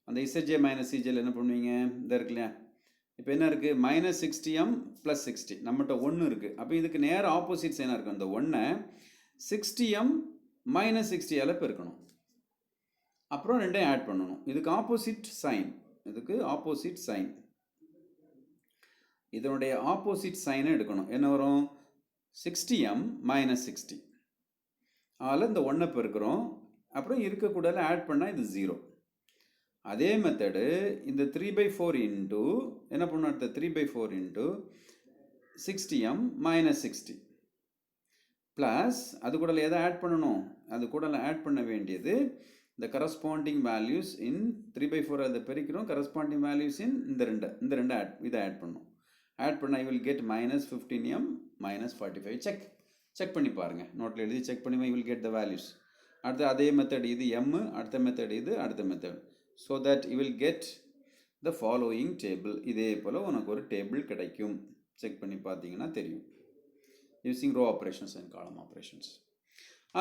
அந்த zj minus cjல என்ன பண்ணுவீங்க? இந்த இருக்கு இல்லையா, இப்போ என்ன இருக்குது? மைனஸ் 60m ப்ளஸ் 60 நம்மகிட்ட 1 இருக்குது. அப்போ இதுக்கு நேரம் ஆப்போசிட் சைனாக இருக்கும். அந்த 1 60m மைனஸ் 60ஆல் பெருக்கணும். அப்புறம் ரெண்டையும் ஆட் பண்ணணும். இதுக்கு ஆப்போசிட் சைன். இதுக்கு ஆப்போசிட் சைன். இதனுடைய ஆப்போசிட் சைனை எடுக்கணும். என்ன வரும்? 60m minus 60. அதில் இந்த 1 பெருக்கிறோம். அப்புறம் இருக்கக்கூடாது ஆட் பண்ணால் இது 0. அதே மெத்தடு இந்த 3/4 இன்ட்டு என்ன பண்ணணும்? அடுத்த 3/4 இன்ட்டு 60m மைனஸ் 60 ப்ளஸ் அது கூட எதை ஆட் பண்ணணும்? அது கூட ஆட் பண்ண வேண்டியது இந்த கரஸ்பாண்டிங் வேல்யூஸ் இன் 3/4 அதை பெருக்கிறோம். கரஸ்பாண்டிங் வேல்யூஸ் இன் இந்த ரெண்டு இதை ஆட் பண்ணணும். ஆட் பண்ணால் you will get minus 15m minus 45. Check பண்ணி பாருங்கள். நோட்டில் எழுதி செக் பண்ணி you will get the values. அடுத்து அதே மெத்தட் இது m, அடுத்த மெத்தட் இது, அடுத்த method. So that you will get the following table. இதே போல் உனக்கு ஒரு டேபிள் கிடைக்கும். செக் பண்ணி பார்த்தீங்கன்னா தெரியும். Using row operations and column operations.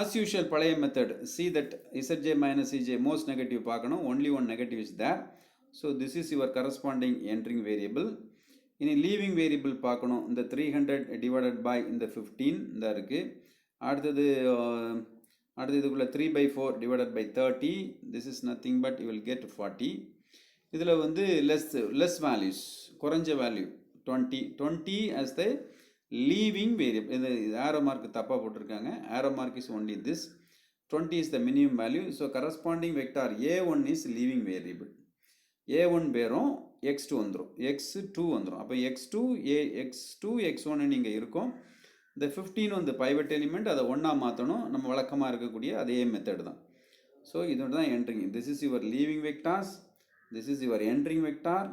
as usual பழைய method. see that zj minus cj most negative பார்க்கணும். only one negative is there. so this is your corresponding entering variable. இனி லீவிங் வேரியபிள் பார்க்கணும். இந்த 300 divided by இந்த 15 இந்த இருக்குது. அடுத்தது இதுக்குள்ள 3/4 divided by 30. This is nothing but you will get 40. இதில் வந்து லெஸ் வேல்யூஸ், குறைஞ்ச value 20 as the leaving variable. இது ஆரோ மார்க் தப்பாக போட்டிருக்காங்க. Arrow mark is only this. 20 is the minimum value. so corresponding vector a1 is leaving variable. a1 பேரும் x2 வந்துடும், x2 வந்துடும். அப்போ x2 x1 நீங்கள் இருக்கும். இந்த 15 வந்து பைவட் எலிமெண்ட், அதை ஒன்றா மாற்றணும். நம்ம வழக்கமாக இருக்கக்கூடிய அதே மெத்தட் தான். ஸோ இதோட தான் entering. This is your leaving vectors, this is your entering vector.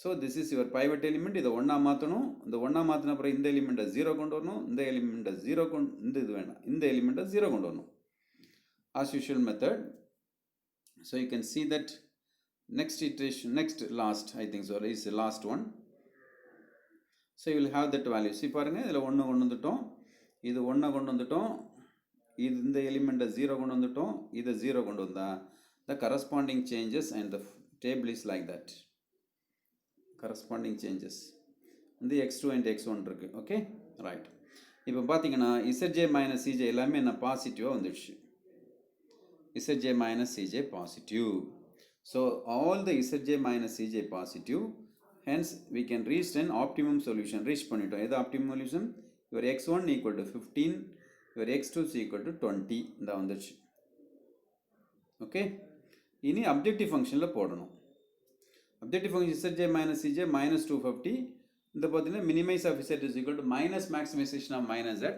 So this is your pivot element. இதை ஒன்றா மாற்றணும். இந்த ஒன்றா மாற்றின அப்புறம் இந்த எலிமெண்ட்டை 0 கொண்டு வரணும். இந்த எலிமெண்ட்டை 0 இந்த இது வேண்டாம், இந்த எலிமெண்ட்டை 0 கொண்டு வரணும். as usual method. so you can see that next iteration, last I think so is the last one. so you will have that value. see பாருங்க, இதில் 1 கொண்டு வந்துட்டோம், இது 1 கொண்டு வந்துட்டோம், இது இந்த எலிமெண்ட்டை 0 கொண்டு வந்துட்டோம், இதை 0 கொண்டு வந்தா the corresponding changes and the table is like that. corresponding changes இந்த x2 and x1 இருக்கு. Okay right. இப்போ பார்த்தீங்கன்னா zj minus cj எல்லாமே என்ன பாசிட்டிவாக வந்துடுச்சு. zj minus cj positive. so all the zj minus cj positive, hence we can reach an optimum solution. reach பண்ணிட்டோம். எது optimum solution? your x1 equal to 15, your x2 is equal to 20. இந்த வந்துடுச்சு. Okay, இனி objective ஃபங்க்ஷனில் போடணும். Objective function zj minus cj minus 250. இந்த பார்த்தீங்கன்னா minimize of z is equal to minus maximization of minus z.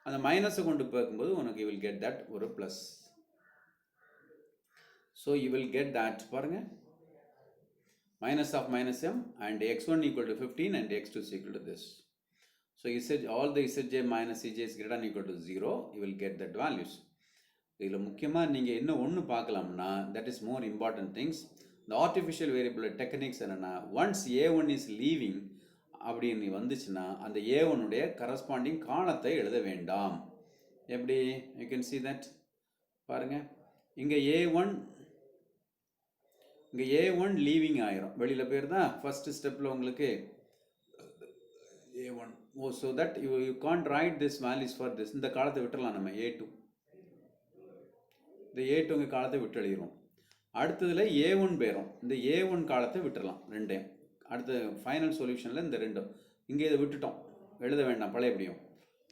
அந்த மைனஸை கொண்டு பார்க்கும்போது உனக்கு you will get that ஒரு plus. so you will get that பாருங்க, minus of minus m and x1 equal to 15 and x2 is equal to this. so all the zj minus cj is greater than equal to 0. you will get that values. இதில் முக்கியமாக நீங்கள் என்ன ஒன்று பார்க்கலாம்னா, that is more important things. the artificial variable techniques என்னென்னா, once a1 is leaving அப்படின்னு வந்துச்சுன்னா அந்த a1 உடைய கரஸ்பாண்டிங் காலத்தை எழுத வேண்டாம். எப்படி? you can see that பாருங்க, இங்கே a1 லீவிங் ஆயிரும், வெளியில் போயிருந்தா ஃபர்ஸ்ட் ஸ்டெப்பில் உங்களுக்கு a1. so that you can't write this values for this. இந்த காலத்தை விட்டுறலாம் நம்ம a2. இந்த a2 காலத்தை விட்டு எழுதிரும். அடுத்ததில் A1 பேரும் இந்த A1 காலத்தை விட்டுறலாம் ரெண்டையும். அடுத்த ஃபைனல் சொல்யூஷனில் இந்த ரெண்டும் இங்கே இதை விட்டுட்டோம், எழுத வேண்டாம் பழையபடியும்.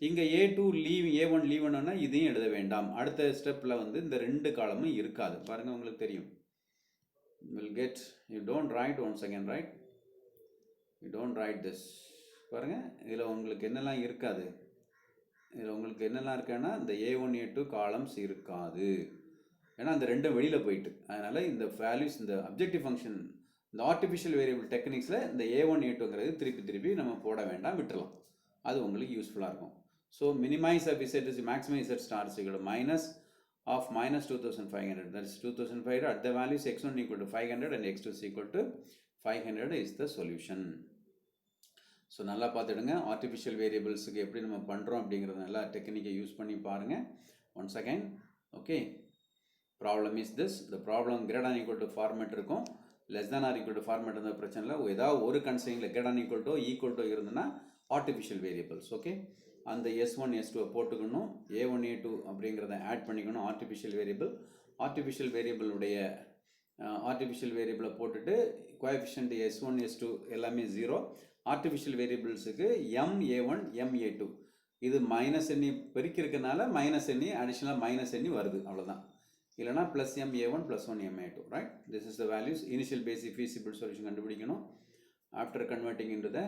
இங்கே A2 லீவ் A1 லீவ் பண்ணோன்னா இதையும் எழுத வேண்டாம். அடுத்த ஸ்டெப்பில் வந்து இந்த ரெண்டு காலமும் இருக்காது. பாருங்கள், உங்களுக்கு தெரியும். will get, you don't write once again, right? You don't write this. பாருங்கள், இதில் உங்களுக்கு என்னெல்லாம் இருக்காது, இதில் உங்களுக்கு என்னெல்லாம் இருக்குன்னா இந்த A1 A2 காலம்ஸ் இருக்காது. ஏன்னா அந்த ரெண்டும் வெளியில் போயிட்டு, அதனால் இந்த வேல்யூஸ் இந்த அப்ஜெக்டிவ் ஃபங்க்ஷன் இந்த ஆர்டிஃபிஷியல் வேரியபிள் டெக்னிக்ஸில் இந்த A1 A2ங்கிறது திருப்பி நம்ம போட வேண்டாம், விட்டுறலாம். அது உங்களுக்கு யூஸ்ஃபுல்லாக இருக்கும். So minimize of Z is maximize Z star is equal to minus of minus 2500. That is 2500 at the values x1 equal to 500 and x2 is equal to 500 is the solution. So நல்லா பார்த்துடுங்க, artificial வேரியபிள்ஸுக்கு எப்படி நம்ம பண்ணுறோம் அப்படிங்கிறது நல்லா டெக்னிக்கை use பண்ணி பாருங்கள். Once again, okay, problem is this. இந்த problem greater than equal to format இருக்கும், less than or equal to format இருந்த பிரச்சனை இல்லை. ஏதாவது ஒரு கன்ஸ்ட்ரெயின்ல கிரேட் ஆன் ஈக்குவல் டு இருந்ததுன்னா ஆர்டிஃபிஷியல் வேரியபிள்ஸ். ஓகே, அந்த S1 S2 போட்டுக்கணும், A1 A2 அப்படிங்கிறத ஆட் பண்ணிக்கணும். ஆர்டிஃபிஷியல் வேரியபிளை போட்டுட்டு கோஎஃபிஷியன்ட் S1 S2 எல்லாமே 0. ஆர்டிஃபிஷியல் வேரியபிள்ஸுக்கு MA1 MA2 இது மைனஸ் எண்ணி பெருக்கி இருக்கனால மைனஸ் எண்ணி அடிஷனலாக மைனஸ் எண்ணி வருது, அவ்வளோதான். இல்லைனா plus MA1 plus 1 MA2, right? This is the values. Initial basic feasible solution கண்டுபிடிக்கணும் after converting into the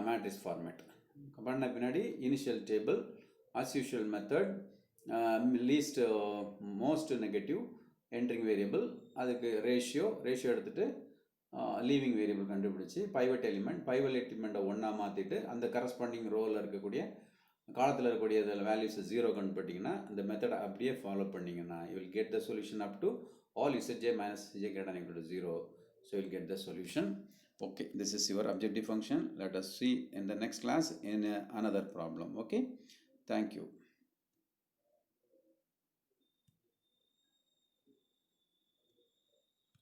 matrix format. பண்ண பின்னாடி initial table as usual method, least most negative entering variable, அதுக்கு ratio எடுத்துகிட்டு leaving variable கண்டுபிடிச்சி pivot எலிமெண்ட்டை ஒன்றா மாற்றிட்டு அந்த கரஸ்பாண்டிங் ரோவில் இருக்கக்கூடிய காலத்தில் இருக்கக்கூடிய இதில் வேல்யூஸை 0 கண்டுபிட்டிங்கன்னா இந்த மெத்தடை அப்படியே ஃபாலோ பண்ணிங்கன்னா you will get the solution up to all Zj minus Cj greater than or equal to 0. So you will get the solution. Okay, this is your objective function. Let us see in the next class in another problem. Okay, thank you.